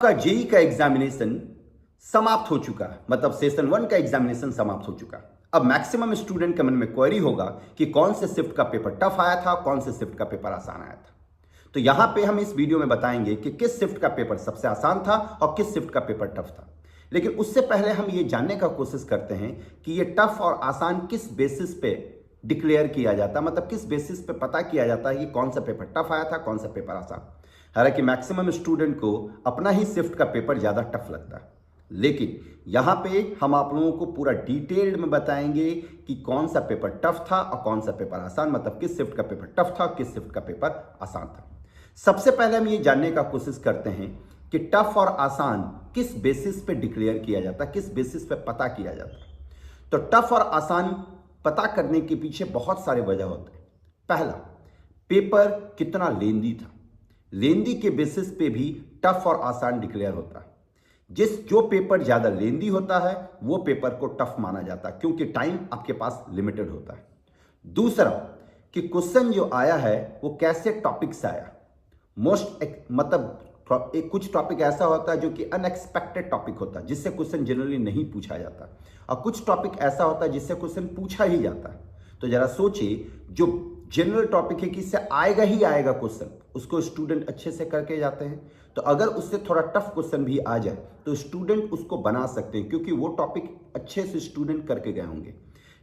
का जेई का एग्जामिनेशन समाप्त हो चुका है। मतलब सेशन 1 का एग्जामिनेशन समाप्त हो चुका है। अब मैक्सिमम स्टूडेंट के मन में क्वेरी होगा कि कौन से शिफ्ट का पेपर टफ आया था, कौन से शिफ्ट का पेपर आसान आया था। तो यहां पे हम इस वीडियो में बताएंगे कि किस शिफ्ट का पेपर सबसे आसान था और किस शिफ्ट का पेपर टफ था। लेकिन उससे पहले हम ये जानने का कोशिश करते हैं कि ये टफ और आसान किस बेसिस पे डिक्लेयर किया जाता है, मतलब किस बेसिस पे पता किया जाता है कि कौन सा पेपर टफ आया था, कौन सा पेपर आसान। हालांकि मैक्सिमम स्टूडेंट को अपना ही शिफ्ट का पेपर ज़्यादा टफ लगता है, लेकिन यहाँ पे हम आप लोगों को पूरा डिटेल्ड में बताएंगे कि कौन सा पेपर टफ था और कौन सा पेपर आसान, मतलब किस शिफ्ट का पेपर टफ था और किस शिफ्ट का पेपर आसान था। सबसे पहले हम ये जानने का कोशिश करते हैं कि टफ और आसान किस बेसिस पे डिक्लेयर किया जाता है, किस बेसिस पे पता किया जाता है। तो टफ और आसान पता करने के पीछे बहुत सारे वजह होते हैं। पहला, पेपर कितना लेंदी था। लेंदी के बेसिस पे भी टफ और आसान डिक्लेयर होता है। जो पेपर ज्यादा लेंदी होता है वो पेपर को टफ माना जाता है, क्योंकि टाइम आपके पास लिमिटेड होता है। दूसरा, कि क्वेश्चन जो आया है वो कैसे टॉपिक से आया। मतलब कुछ टॉपिक ऐसा होता है जो कि अनएक्सपेक्टेड टॉपिक होता है, जिससे क्वेश्चन जनरली नहीं पूछा जाता, और कुछ टॉपिक ऐसा होता है जिससे क्वेश्चन पूछा ही जाता है। तो जरा सोचिए, जो जनरल टॉपिक है कि इससे आएगा ही आएगा क्वेश्चन, उसको स्टूडेंट अच्छे से करके जाते हैं। तो अगर उससे थोड़ा टफ क्वेश्चन भी आ जाए तो स्टूडेंट उसको बना सकते हैं, क्योंकि वो टॉपिक अच्छे से स्टूडेंट करके गए होंगे।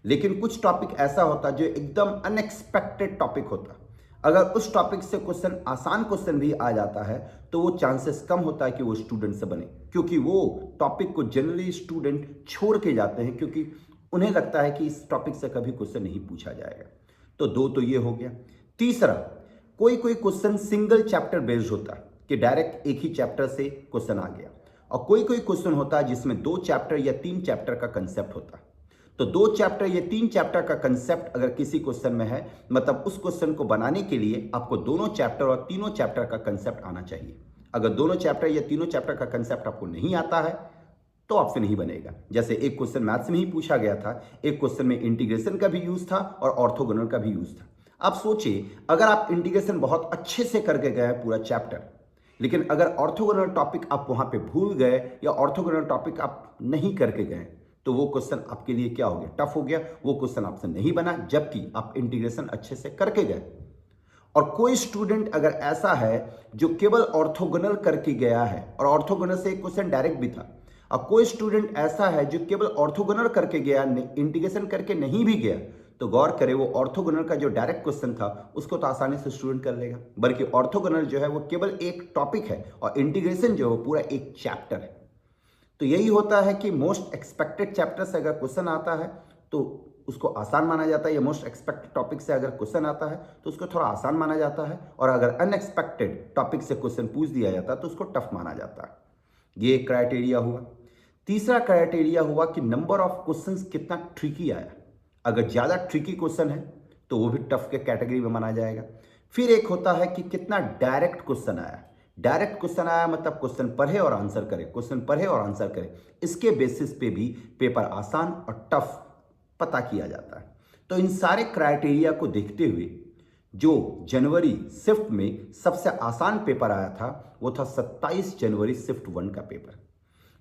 लेकिन कुछ टॉपिक ऐसा होता है जो एकदम अनएक्सपेक्टेड टॉपिक होता है। अगर उस टॉपिक से क्वेश्चन, आसान क्वेश्चन भी आ जाता है, तो वो चांसेस कम होता है कि वो स्टूडेंट से बने, क्योंकि वो टॉपिक को जनरली स्टूडेंट छोड़ के जाते हैं, क्योंकि उन्हें लगता है कि इस टॉपिक से कभी क्वेश्चन नहीं पूछा जाएगा। तो दो तो ये हो गया। तीसरा, कोई कोई क्वेश्चन सिंगल चैप्टर बेस्ड होता है कि डायरेक्ट एक ही चैप्टर से क्वेश्चन आ गया, और कोई कोई क्वेश्चन होता है जिसमें 2 चैप्टर या 3 चैप्टर का कंसेप्ट होता है। तो 2 चैप्टर या 3 चैप्टर का कंसेप्ट अगर किसी क्वेश्चन में है, मतलब उस क्वेश्चन को बनाने के लिए आपको दोनों चैप्टर और तीनों चैप्टर का कंसेप्ट आना चाहिए। अगर दोनों चैप्टर या तीनों चैप्टर का कंसेप्ट आपको नहीं आता है तो आपसे नहीं बनेगा। जैसे एक क्वेश्चन मैथ्स में ही पूछा गया था, एक क्वेश्चन में इंटीग्रेशन का भी यूज था और ऑर्थोगोनल का भी यूज था। आप सोचिए, अगर आप इंटीग्रेशन बहुत अच्छे से करके गए पूरा चैप्टर, लेकिन अगर ऑर्थोगोनल टॉपिक आप वहां पे भूल गए या ऑर्थोगोनल टॉपिक आप नहीं करके गए, तो वो क्वेश्चन आपके लिए क्या हो गया, टफ हो गया। वो क्वेश्चन आपसे नहीं बना, जबकि आप इंटीग्रेशन अच्छे से करके गए। और कोई स्टूडेंट अगर ऐसा है जो केवल ऑर्थोगोनल करके गया है और ऑर्थोगोनल से एक क्वेश्चन डायरेक्ट भी था, और कोई स्टूडेंट ऐसा है जो केवल ऑर्थोगोनल करके गया, इंटीग्रेशन करके नहीं भी गया, तो गौर करें, वो ऑर्थोगोनल का जो डायरेक्ट क्वेश्चन था उसको तो आसानी से स्टूडेंट कर लेगा। बल्कि ऑर्थोगोनल जो है वो केवल एक टॉपिक है और इंटीग्रेशन जो है वो पूरा एक चैप्टर है। तो यही होता है कि मोस्ट एक्सपेक्टेड चैप्टर से अगर क्वेश्चन आता है तो उसको आसान माना जाता है, या मोस्ट एक्सपेक्टेड टॉपिक से अगर क्वेश्चन आता है तो उसको थोड़ा आसान माना जाता है, और अगर अनएक्सपेक्टेड टॉपिक से क्वेश्चन पूछ दिया जाता है तो उसको टफ माना जाता है। ये क्राइटेरिया हुआ। तीसरा क्राइटेरिया हुआ कि नंबर ऑफ क्वेश्चंस कितना ट्रिकी आया। अगर ज़्यादा ट्रिकी क्वेश्चन है तो वो भी टफ के कैटेगरी में माना जाएगा। फिर एक होता है कि कितना डायरेक्ट क्वेश्चन आया। डायरेक्ट क्वेश्चन आया मतलब क्वेश्चन पढ़े और आंसर करे, क्वेश्चन पढ़े और आंसर करे। इसके बेसिस पे भी पेपर आसान और टफ पता किया जाता है। तो इन सारे क्राइटेरिया को देखते हुए जो जनवरी शिफ्ट में सबसे आसान पेपर आया था वो था 27 जनवरी शिफ्ट 1 का पेपर।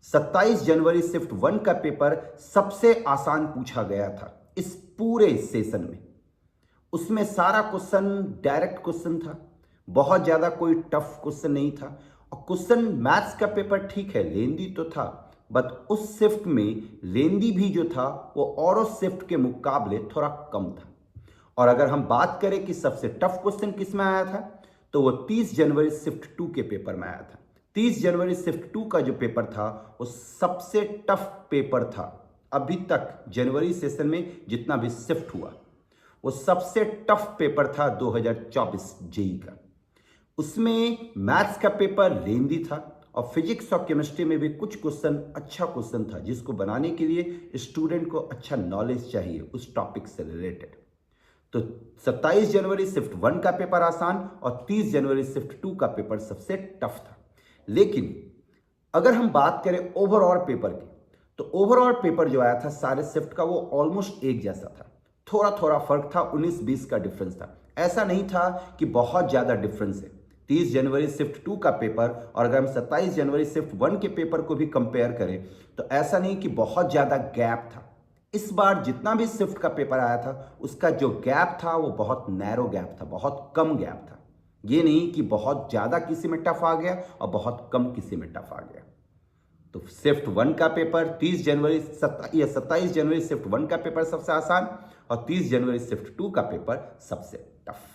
27 जनवरी शिफ्ट 1 का पेपर सबसे आसान पूछा गया था इस पूरे सेशन में। उसमें सारा क्वेश्चन डायरेक्ट क्वेश्चन था, बहुत ज्यादा कोई टफ क्वेश्चन नहीं था। और क्वेश्चन मैथ्स का पेपर ठीक है लेंदी तो था, बट उस शिफ्ट में लेंदी भी जो था वो और शिफ्ट के मुकाबले थोड़ा कम था। और अगर हम बात करें कि सबसे टफ क्वेश्चन किस में आया था, तो वो 30 जनवरी शिफ्ट 2 के पेपर में आया था। 30 जनवरी शिफ्ट 2 का जो पेपर था वो सबसे टफ पेपर था अभी तक जनवरी सेशन में जितना भी शिफ्ट हुआ। वो सबसे टफ पेपर था 2024 जेई का। उसमें मैथ्स का पेपर लेंदी था, और फिजिक्स और केमिस्ट्री में भी कुछ क्वेश्चन अच्छा क्वेश्चन था, जिसको बनाने के लिए स्टूडेंट को अच्छा नॉलेज चाहिए उस टॉपिक से रिलेटेड। तो 27 जनवरी शिफ्ट 1 का पेपर आसान और 30 जनवरी शिफ्ट 2 का पेपर सबसे टफ था। लेकिन अगर हम बात करें ओवरऑल पेपर की, तो ओवरऑल पेपर जो आया था सारे शिफ्ट का वो ऑलमोस्ट एक जैसा था। थोड़ा थोड़ा फर्क था, 19-20 का डिफरेंस था। ऐसा नहीं था कि बहुत ज्यादा डिफरेंस है, 30 जनवरी शिफ्ट 2 का पेपर और अगर हम 27 जनवरी शिफ्ट 1 के पेपर को भी कंपेयर करें तो ऐसा नहीं कि बहुत ज़्यादा गैप था। इस बार जितना भी शिफ्ट का पेपर आया था उसका जो गैप था वो बहुत नैरो गैप था, बहुत कम गैप था। ये नहीं कि बहुत ज़्यादा किसी में टफ आ गया और बहुत कम किसी में टफ आ गया। तो शिफ्ट 1 का पेपर 30 जनवरी या 27 जनवरी शिफ्ट 1 का पेपर सबसे आसान और 30 जनवरी शिफ्ट 2 का पेपर सबसे टफ।